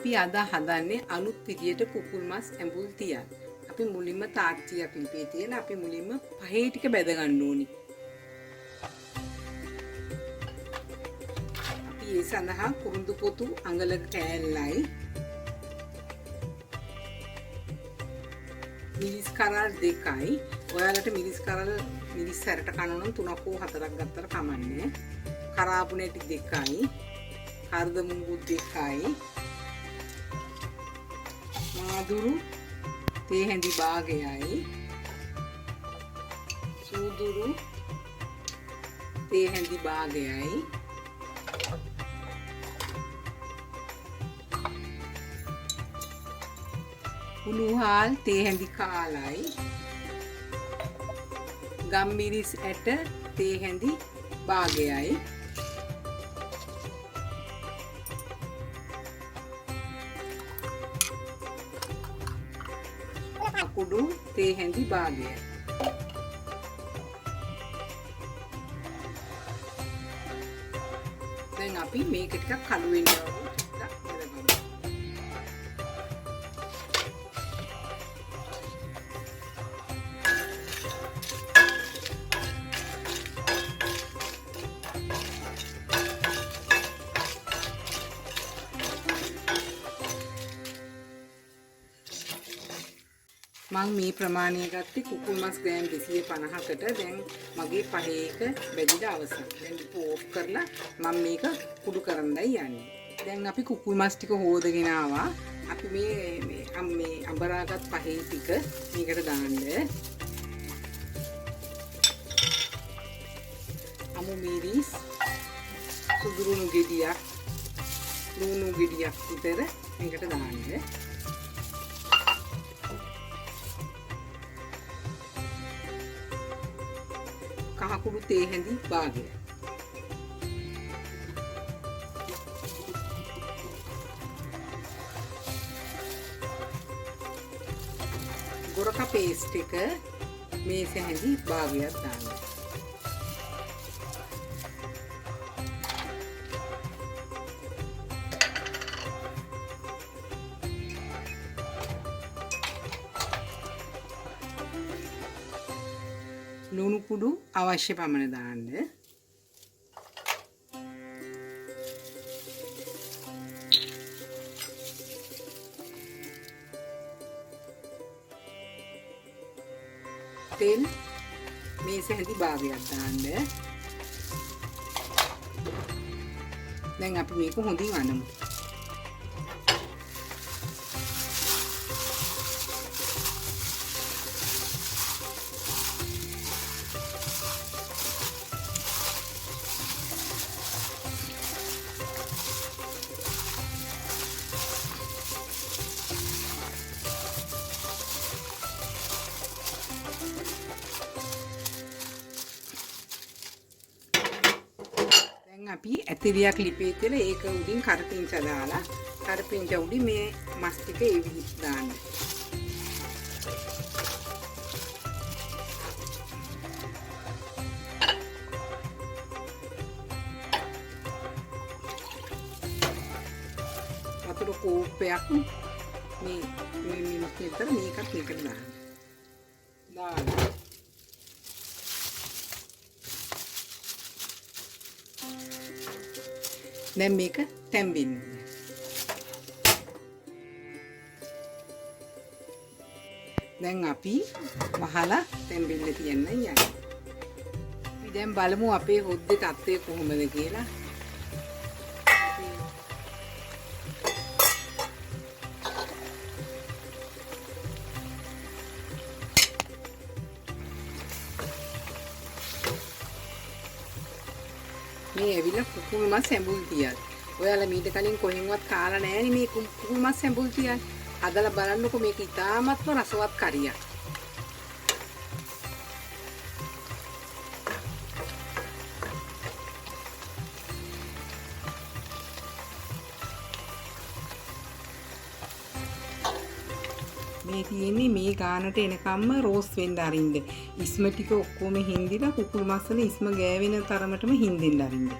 අපි අද හදන්නේ අලුත් විදියට කුකුල් මස් ඇඹුල් තියල්. අපි මුලින්ම තාච්චියක් ලිපේ තියලා අපි මුලින්ම පහේ ටික බැද ගන්න ඕනි. අපි ඒ සඳහා කුරුඳු පොතු අඟලක කෑල්ලයි මිරිස් කරල් දෙකයි. ඔයාලට මිරිස් සැරට කන නම් 3ක් හෝ 4ක් ගත්තට කමන්නේ. කරාබු නැටි දෙකයි. හර්ද මුංගු දෙකයි. මාදුරු තේ හැඳි භාගයයි. සූදුරු තේ හැඳි භාගයයි. උණුහාල් තේ හැඳි කාලයි. ගම්මිරිස් ඇට තේ හැඳි භාගයයි. අකුඩු තේ හැඳි භාගයයි. දැන් අපි මේක ටිකක් කළු වෙන්න මම මේ ප්‍රමාණය ගත්තේ කුකුල් මස් ග්‍රෑම් 250කට. දැන් මගේ පහේ එක බෙදිලා අවසන්. දැන් ඕෆ් කරලා මම මේක කුඩු කරන්නයි යන්නේ. දැන් අපි කුකුල් මස් ටික හොදගෙන ආවා. අපි මේ අඹරාගත් පහේ ටික මේකට දාන්න. අමු මිරිස් සුදුරුණු ගෙඩියක් ලුණු ගෙඩියක් විතර මේකට දාන්න. කහකුඩු තේ හැඳි භාගය. ගොරක පේස්ට් එක මේස හැඳි භාගයක් දාන්න. ලුණු කුඩු අවශ්‍ය පමණ දාන්න. තෙල් මේස හැඳි භාගයක් දාන්න. දැන් අපි මේක හොඳින් අනමු. අපි ඇතිරියක් ලිපේ තියලා ඒක උඩින් කරපිංච දාලා කරපිංච උඩින් මේ මස් ටික ඒ විදිහට දාන්න. වතුර කෝප්පයක් මේ මස් විතර මේකත් මේකට දාන්න. දැන් මේක තැම්බෙන්න. දැන් අපි වහලා තැම්බෙන්න තියන්න යන්නේ. අපි දැන් බලමු අපේ හොද්දේ තත්ත්වය කොහොමද කියලා. මේ ඇවිල්ලා කුකුල් මස් ඇඹුල් තියල්. ඔයාලා මීට කලින් කොහෙන්වත් කාලා නැහැනේ මේ කුකුල් මස් ඇඹුල් තියල්. හදලා බලන්නකෝ මේක ඉතාමත්ම රසවත් කරියක්. මේ තියෙන්නේ මේ ගානට එනකම්ම රෝස් වෙන්න අරින්න. ඉස්ම ටික ඔක්කොම හින්දිලා කුකුල් මස් වල ඉස්ම ගෑවෙන තරමටම හින්දෙන්න අරින්න.